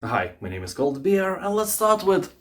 Hi, my name is Goldbeer, and let's start with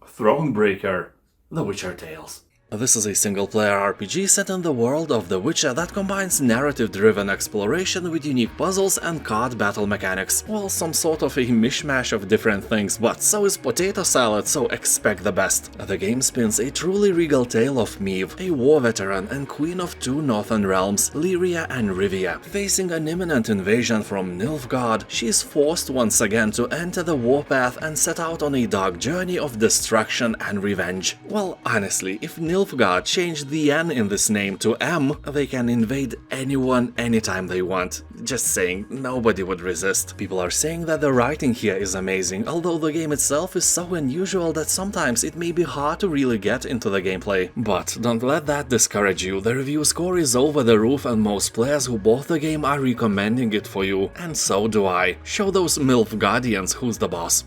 Thronebreaker, The Witcher Tales. This is a single-player RPG set in the world of The Witcher that combines narrative-driven exploration with unique puzzles and card battle mechanics. Well, some sort of a mishmash of different things, but so is potato salad, so expect the best. The game spins a truly regal tale of Meve, a war veteran and queen of two northern realms, Lyria and Rivia. Facing an imminent invasion from Nilfgaard, she is forced once again to enter the warpath and set out on a dark journey of destruction and revenge. Well, honestly, if Nilfgaard changed the N in this name to M, they can invade anyone anytime they want. Just saying, nobody would resist. People are saying that the writing here is amazing, although the game itself is so unusual that sometimes it may be hard to really get into the gameplay. But don't let that discourage you, the review score is over the roof and most players who bought the game are recommending it for you, and so do I. Show those Milfgaardians who's the boss.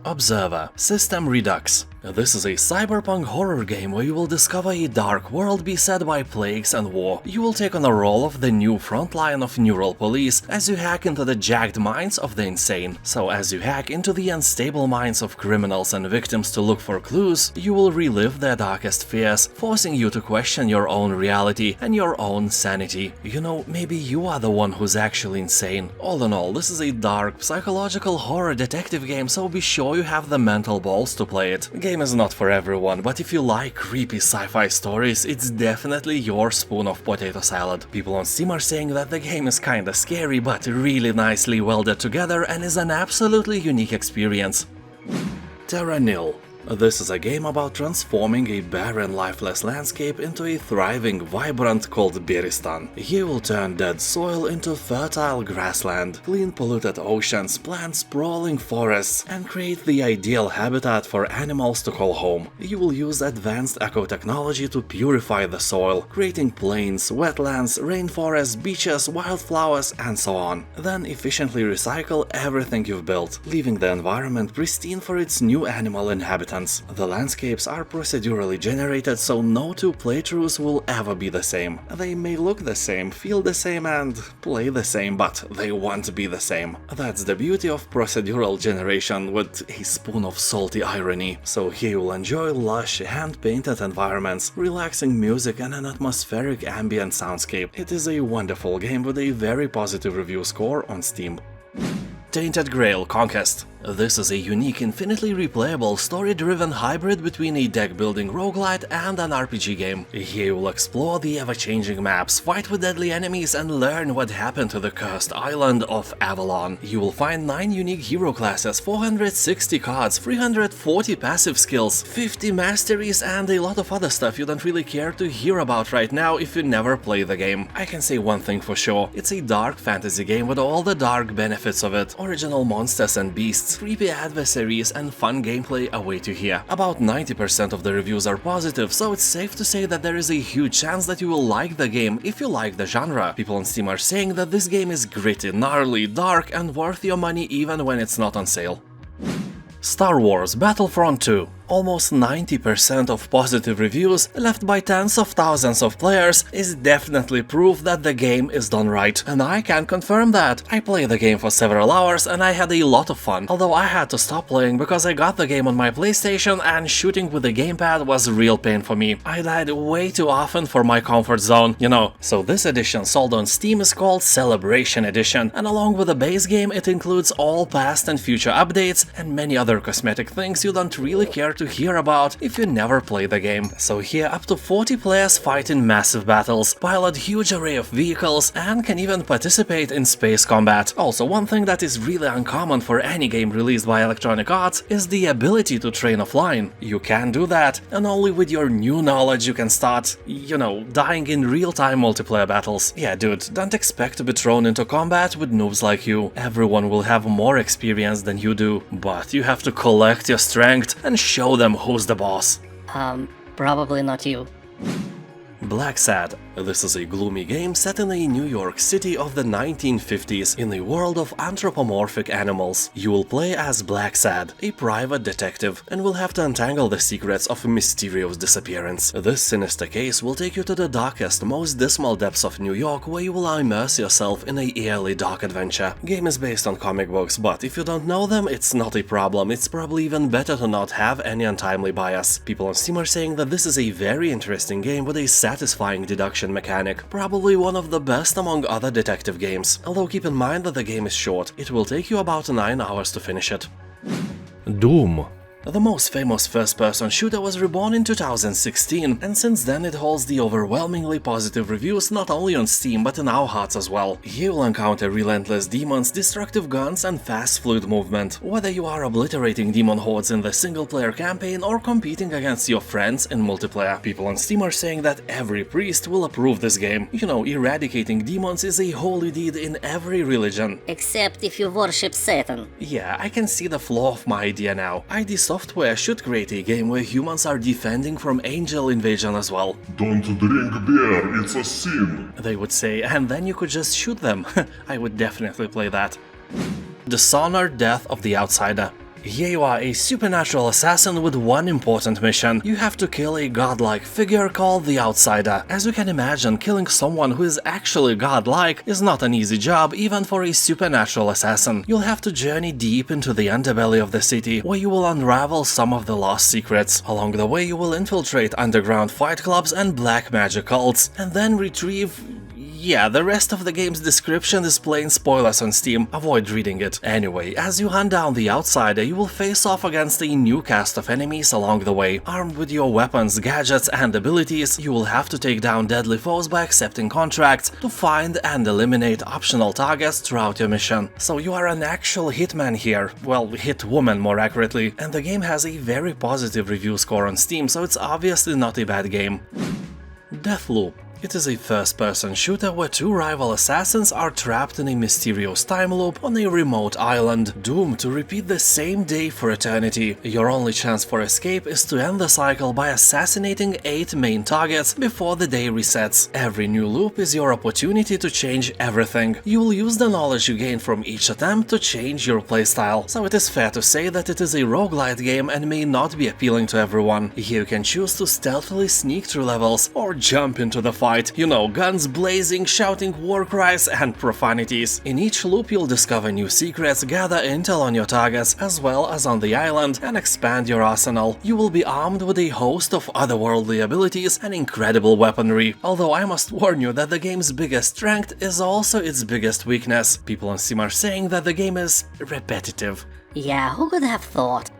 Observer, System Redux. This is a cyberpunk horror game where you will discover a dark world beset by plagues and war. You will take on the role of the new frontline of neural police as you hack into the jagged minds of the insane. So as you hack into the unstable minds of criminals and victims to look for clues, you will relive their darkest fears, forcing you to question your own reality and your own sanity. You know, maybe you are the one who's actually insane. All in all, this is a dark, psychological horror detective game, so be sure you have the mental balls to play it. The game is not for everyone, but if you like creepy sci-fi stories, it's definitely your spoon of potato salad. People on Steam are saying that the game is kinda scary, but really nicely welded together and is an absolutely unique experience. Terra Nil. This is a game about transforming a barren, lifeless landscape into a thriving, vibrant cold Beristan. You will turn dead soil into fertile grassland, clean polluted oceans, plant sprawling forests, and create the ideal habitat for animals to call home. You will use advanced eco-technology to purify the soil, creating plains, wetlands, rainforests, beaches, wildflowers, and so on. Then efficiently recycle everything you've built, leaving the environment pristine for its new animal inhabitants. The landscapes are procedurally generated, so no two playthroughs will ever be the same. They may look the same, feel the same, and play the same, but they won't be the same. That's the beauty of procedural generation with a spoon of salty irony. So here you'll enjoy lush, hand-painted environments, relaxing music, and an atmospheric ambient soundscape. It is a wonderful game with a very positive review score on Steam. Tainted Grail Conquest. This is a unique, infinitely replayable, story-driven hybrid between a deck-building roguelite and an RPG game. Here you will explore the ever-changing maps, fight with deadly enemies, and learn what happened to the cursed island of Avalon. You will find 9 unique hero classes, 460 cards, 340 passive skills, 50 masteries, and a lot of other stuff you don't really care to hear about right now if you never play the game. I can say one thing for sure, it's a dark fantasy game with all the dark benefits of it. Original monsters and beasts, creepy adversaries, and fun gameplay await you here. About 90% of the reviews are positive, so it's safe to say that there is a huge chance that you will like the game if you like the genre. People on Steam are saying that this game is gritty, gnarly, dark, and worth your money even when it's not on sale. Star Wars Battlefront 2. Almost 90% of positive reviews, left by tens of thousands of players, is definitely proof that the game is done right. And I can confirm that. I played the game for several hours and I had a lot of fun, although I had to stop playing because I got the game on my PlayStation and shooting with the gamepad was a real pain for me. I died way too often for my comfort zone, you know. So this edition sold on Steam is called Celebration Edition, and along with the base game it includes all past and future updates and many other cosmetic things you don't really care to hear about if you never play the game. So here up to 40 players fight in massive battles, pilot huge array of vehicles, and can even participate in space combat. Also, one thing that is really uncommon for any game released by Electronic Arts is the ability to train offline. You can do that, and only with your new knowledge you can start, you know, dying in real-time multiplayer battles. Yeah, dude, don't expect to be thrown into combat with noobs like you. Everyone will have more experience than you do, but you have to collect your strength and show them who's the boss. Probably not you. Blacksad. This is a gloomy game set in a New York City of the 1950s in a world of anthropomorphic animals. You will play as Blacksad, a private detective, and will have to untangle the secrets of a mysterious disappearance. This sinister case will take you to the darkest, most dismal depths of New York, where you will immerse yourself in a eerily dark adventure. Game is based on comic books, but if you don't know them, it's not a problem. It's probably even better to not have any untimely bias. People on Steam are saying that this is a very interesting game with a satisfying deduction mechanic, probably one of the best among other detective games. Although keep in mind that the game is short, it will take you about 9 hours to finish it. Doom. The most famous first-person shooter was reborn in 2016, and since then it holds the overwhelmingly positive reviews not only on Steam but in our hearts as well. You will encounter relentless demons, destructive guns and fast fluid movement. Whether you are obliterating demon hordes in the single-player campaign or competing against your friends in multiplayer. People on Steam are saying that every priest will approve this game. You know, eradicating demons is a holy deed in every religion. Except if you worship Satan. Yeah, I can see the flaw of my idea now. ID Software should create a game where humans are defending from angel invasion as well. Don't drink beer, it's a sin, they would say, and then you could just shoot them. I would definitely play that. Dishonored: Death of the Outsider. Here you are, a supernatural assassin with one important mission. You have to kill a godlike figure called the Outsider. As you can imagine, killing someone who is actually godlike is not an easy job, even for a supernatural assassin. You'll have to journey deep into the underbelly of the city, where you will unravel some of the lost secrets. Along the way, you will infiltrate underground fight clubs and black magic cults, and then retrieve... Yeah, the rest of the game's description is plain spoilers on Steam, avoid reading it. Anyway, as you hunt down the Outsider, you will face off against a new cast of enemies along the way. Armed with your weapons, gadgets and abilities, you will have to take down deadly foes by accepting contracts to find and eliminate optional targets throughout your mission. So you are an actual hitman here, well, hitwoman more accurately, and the game has a very positive review score on Steam, so it's obviously not a bad game. Deathloop. It is a first-person shooter where two rival assassins are trapped in a mysterious time loop on a remote island, doomed to repeat the same day for eternity. Your only chance for escape is to end the cycle by assassinating 8 main targets before the day resets. Every new loop is your opportunity to change everything. You will use the knowledge you gain from each attempt to change your playstyle, so it is fair to say that it is a roguelite game and may not be appealing to everyone. Here you can choose to stealthily sneak through levels or jump into the fight. You know, guns blazing, shouting war cries and profanities. In each loop you'll discover new secrets, gather intel on your targets as well as on the island, and expand your arsenal. You will be armed with a host of otherworldly abilities and incredible weaponry, although I must warn you that the game's biggest strength is also its biggest weakness. People on Steam are saying that the game is repetitive. Yeah, who could have thought?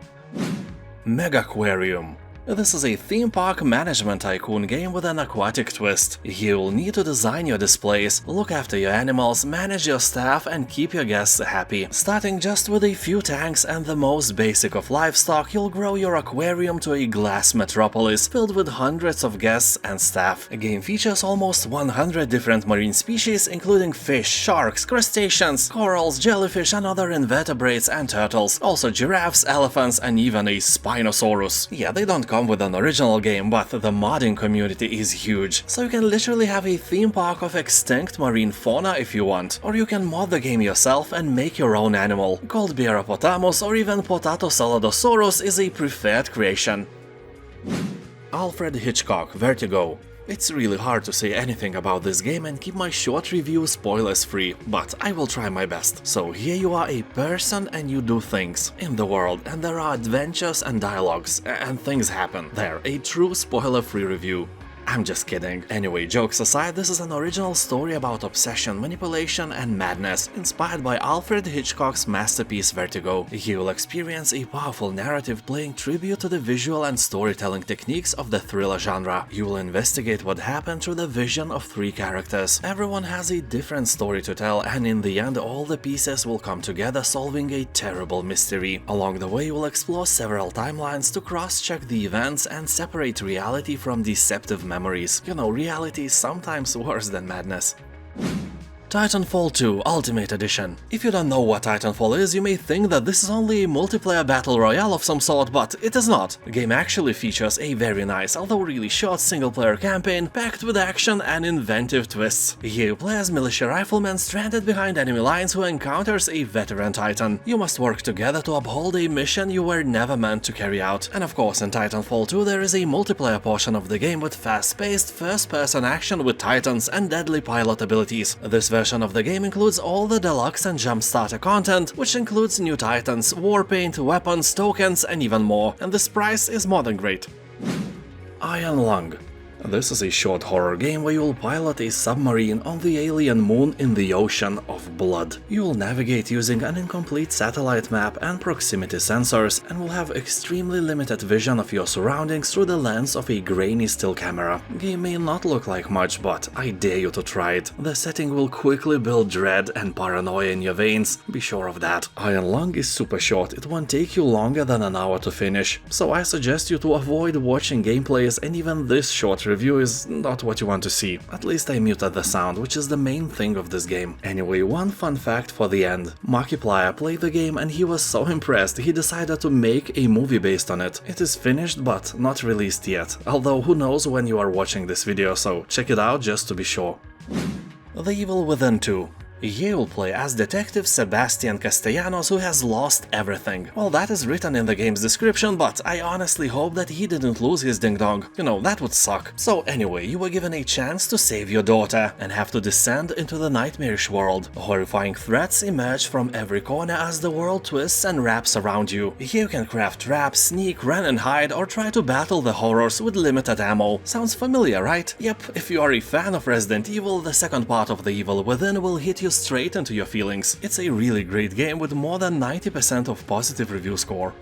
Megaquarium. This is a theme park management tycoon game with an aquatic twist. You'll need to design your displays, look after your animals, manage your staff and keep your guests happy. Starting just with a few tanks and the most basic of livestock, you'll grow your aquarium to a glass metropolis filled with hundreds of guests and staff. The game features almost 100 different marine species, including fish, sharks, crustaceans, corals, jellyfish and other invertebrates and turtles. Also giraffes, elephants and even a Spinosaurus. Yeah, they don't come with an original game, but the modding community is huge, so you can literally have a theme park of extinct marine fauna if you want, or you can mod the game yourself and make your own animal. Called Bearopotamus or even Potatosaladasaurus is a preferred creation. Alfred Hitchcock, Vertigo. It's really hard to say anything about this game and keep my short review spoilers free, but I will try my best. So here you are a person and you do things in the world, and there are adventures and dialogues, and things happen. There, a true spoiler-free review. I'm just kidding. Anyway, jokes aside, this is an original story about obsession, manipulation and madness, inspired by Alfred Hitchcock's masterpiece Vertigo. You will experience a powerful narrative paying tribute to the visual and storytelling techniques of the thriller genre. You will investigate what happened through the vision of 3 characters. Everyone has a different story to tell, and in the end all the pieces will come together solving a terrible mystery. Along the way you will explore several timelines to cross-check the events and separate reality from deceptive memories. You know, reality is sometimes worse than madness. Titanfall 2 Ultimate Edition. If you don't know what Titanfall is, you may think that this is only a multiplayer battle royale of some sort, but it is not. The game actually features a very nice, although really short single-player campaign, packed with action and inventive twists. Here you play as militia rifleman stranded behind enemy lines who encounters a veteran Titan. You must work together to uphold a mission you were never meant to carry out. And of course, in Titanfall 2 there is a multiplayer portion of the game with fast-paced, first-person action with Titans and deadly pilot abilities. This version of the game includes all the deluxe and jump starter content, which includes new Titans, warpaint, weapons, tokens, and even more, and this price is more than great. Iron Lung. This is a short horror game where you'll pilot a submarine on the alien moon in the ocean of blood. You will navigate using an incomplete satellite map and proximity sensors, and will have extremely limited vision of your surroundings through the lens of a grainy still camera. Game may not look like much, but I dare you to try it. The setting will quickly build dread and paranoia in your veins, be sure of that. Iron Lung is super short, it won't take you longer than an hour to finish, so I suggest you to avoid watching gameplays, and even this short review is not what you want to see. At least I muted the sound, which is the main thing of this game. Anyway, one fun fact for the end. Markiplier played the game and he was so impressed he decided to make a movie based on it. It is finished but not released yet, although who knows when you are watching this video, so check it out just to be sure. The Evil Within 2. You will play as Detective Sebastian Castellanos, who has lost everything. Well, that is written in the game's description, but I honestly hope that he didn't lose his ding-dong. You know, that would suck. So anyway, you were given a chance to save your daughter, and have to descend into the nightmarish world. Horrifying threats emerge from every corner as the world twists and wraps around you. Here you can craft traps, sneak, run and hide, or try to battle the horrors with limited ammo. Sounds familiar, right? Yep, if you are a fan of Resident Evil, the second part of The Evil Within will hit you straight into your feelings. It's a really great game with more than 90% of positive review score.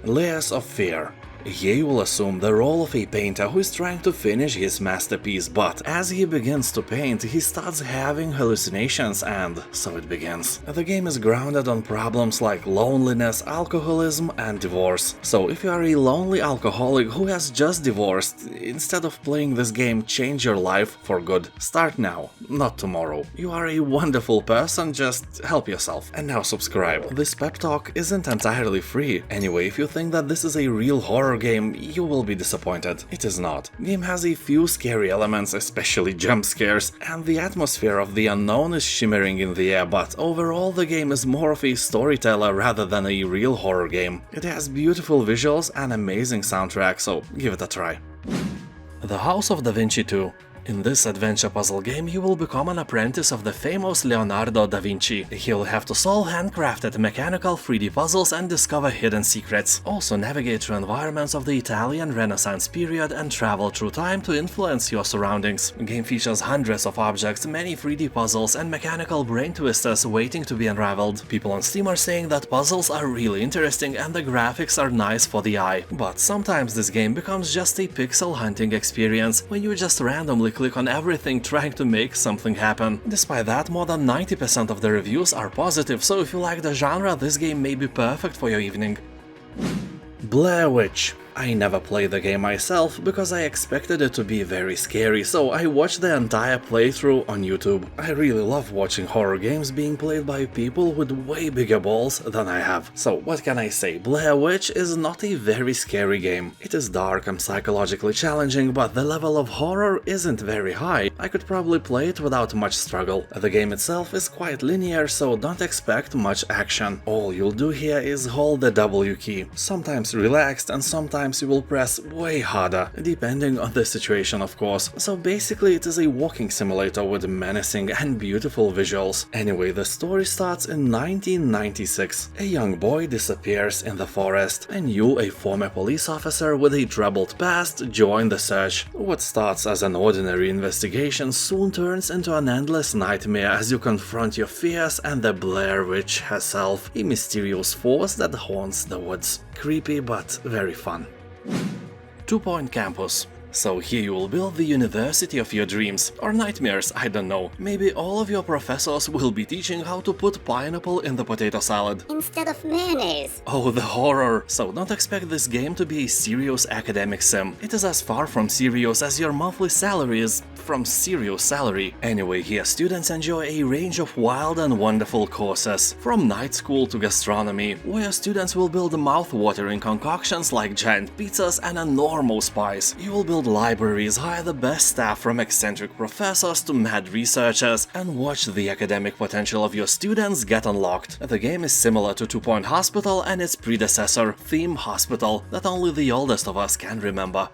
Layers of Fear. Here you will assume the role of a painter who is trying to finish his masterpiece, but as he begins to paint, he starts having hallucinations, and so it begins. The game is grounded on problems like loneliness, alcoholism, and divorce. So if you are a lonely alcoholic who has just divorced, instead of playing this game, change your life for good. Start now, not tomorrow. You are a wonderful person, just help yourself. And now subscribe. This pep talk isn't entirely free. Anyway, if you think that this is a real horror game, you will be disappointed. It is not. Game has a few scary elements, especially jump scares, and the atmosphere of the unknown is shimmering in the air, but overall the game is more of a storyteller rather than a real horror game. It has beautiful visuals and amazing soundtrack, so give it a try. The House of Da Vinci 2. In this adventure puzzle game, you will become an apprentice of the famous Leonardo da Vinci. He'll have to solve handcrafted mechanical 3D puzzles and discover hidden secrets. Also navigate through environments of the Italian Renaissance period and travel through time to influence your surroundings. The game features hundreds of objects, many 3D puzzles, and mechanical brain twisters waiting to be unraveled. People on Steam are saying that puzzles are really interesting and the graphics are nice for the eye. But sometimes this game becomes just a pixel hunting experience, when you just randomly click on everything trying to make something happen. Despite that, more than 90% of the reviews are positive, so if you like the genre, this game may be perfect for your evening. Blair Witch. I never played the game myself because I expected it to be very scary, so I watched the entire playthrough on YouTube. I really love watching horror games being played by people with way bigger balls than I have. So what can I say, Blair Witch is not a very scary game. It is dark and psychologically challenging, but the level of horror isn't very high. I could probably play it without much struggle. The game itself is quite linear, so don't expect much action. All you'll do here is hold the W key, sometimes relaxed and sometimes you will press way harder, depending on the situation of course. So basically it is a walking simulator with menacing and beautiful visuals. Anyway, the story starts in 1996. A young boy disappears in the forest, and you, a former police officer with a troubled past, join the search. What starts as an ordinary investigation soon turns into an endless nightmare as you confront your fears and the Blair Witch herself, a mysterious force that haunts the woods. Creepy but very fun. 2 Point Campus. So here you will build the university of your dreams, or nightmares, I don't know. Maybe all of your professors will be teaching how to put pineapple in the potato salad. Instead of mayonnaise. Oh, the horror! So don't expect this game to be a serious academic sim. It is as far from serious as your monthly salary is from serious salary. Anyway, here students enjoy a range of wild and wonderful courses, from night school to gastronomy, where students will build mouth-watering concoctions like giant pizzas and enormous pies. You will build libraries, hire the best staff from eccentric professors to mad researchers, and watch the academic potential of your students get unlocked. The game is similar to Two Point Hospital and its predecessor, Theme Hospital, that only the oldest of us can remember.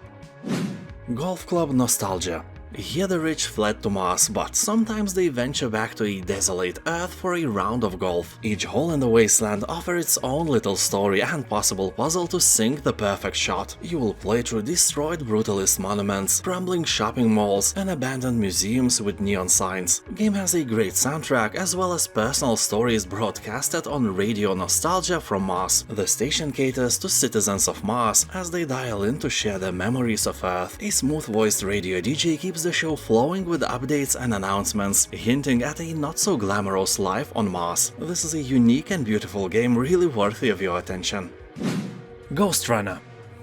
Golf Club Nostalgia. Here the rich fled to Mars, but sometimes they venture back to a desolate Earth for a round of golf. Each hole in the wasteland offers its own little story and possible puzzle to sink the perfect shot. You will play through destroyed brutalist monuments, crumbling shopping malls, and abandoned museums with neon signs. The game has a great soundtrack as well as personal stories broadcasted on Radio Nostalgia from Mars. The station caters to citizens of Mars as they dial in to share their memories of Earth. A smooth-voiced radio DJ keeps the show flowing with updates and announcements, hinting at a not-so-glamorous life on Mars. This is a unique and beautiful game really worthy of your attention. Ghostrunner.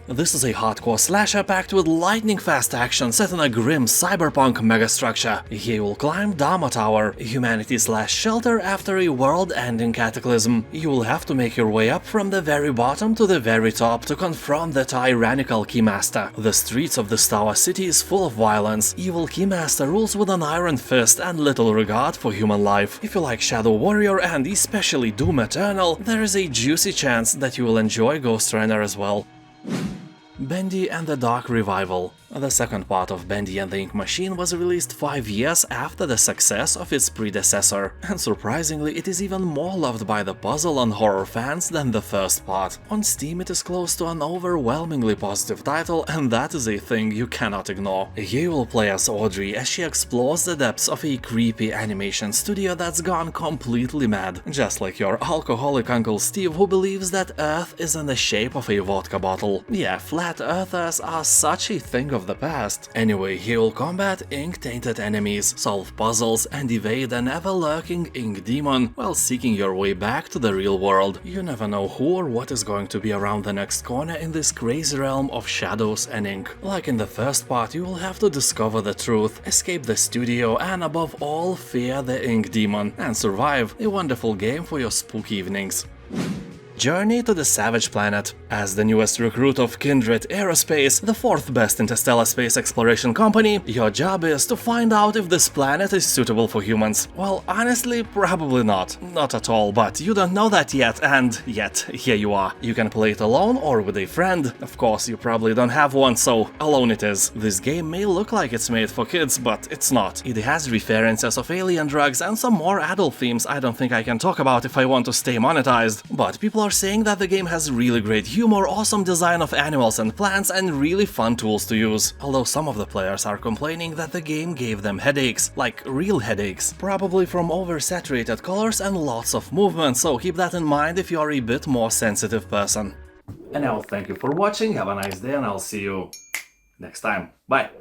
This is a hardcore slasher packed with lightning-fast action set in a grim cyberpunk megastructure. Here you will climb Dharma Tower, humanity's last shelter after a world-ending cataclysm. You will have to make your way up from the very bottom to the very top to confront the tyrannical Keymaster. The streets of this tower city is full of violence. Evil Keymaster rules with an iron fist and little regard for human life. If you like Shadow Warrior and especially Doom Eternal, there is a juicy chance that you will enjoy Ghostrunner as well. Bendy and the Dark Revival. The second part of Bendy and the Ink Machine was released 5 years after the success of its predecessor, and surprisingly it is even more loved by the puzzle and horror fans than the first part. On Steam it is close to an overwhelmingly positive title, and that is a thing you cannot ignore. Here you will play as Audrey as she explores the depths of a creepy animation studio that's gone completely mad, just like your alcoholic Uncle Steve who believes that Earth is in the shape of a vodka bottle. Yeah, flat earthers are such a thing of the past. Anyway, he will combat ink-tainted enemies, solve puzzles, and evade an ever-lurking ink demon while seeking your way back to the real world. You never know who or what is going to be around the next corner in this crazy realm of shadows and ink. Like in the first part, you will have to discover the truth, escape the studio, and above all, fear the ink demon, and survive. A wonderful game for your spooky evenings. Journey to the Savage Planet. As the newest recruit of Kindred Aerospace, the fourth best interstellar space exploration company, your job is to find out if this planet is suitable for humans. Well, honestly, probably not. Not at all, but you don't know that yet, and yet, here you are. You can play it alone or with a friend. Of course, you probably don't have one, so alone it is. This game may look like it's made for kids, but it's not. It has references of alien drugs and some more adult themes I don't think I can talk about if I want to stay monetized. But people are saying that the game has really great humor, awesome design of animals and plants, and really fun tools to use. Although some of the players are complaining that the game gave them headaches, like real headaches, probably from oversaturated colors and lots of movement, so keep that in mind if you are a bit more sensitive person. And now thank you for watching, have a nice day, and I'll see you next time. Bye!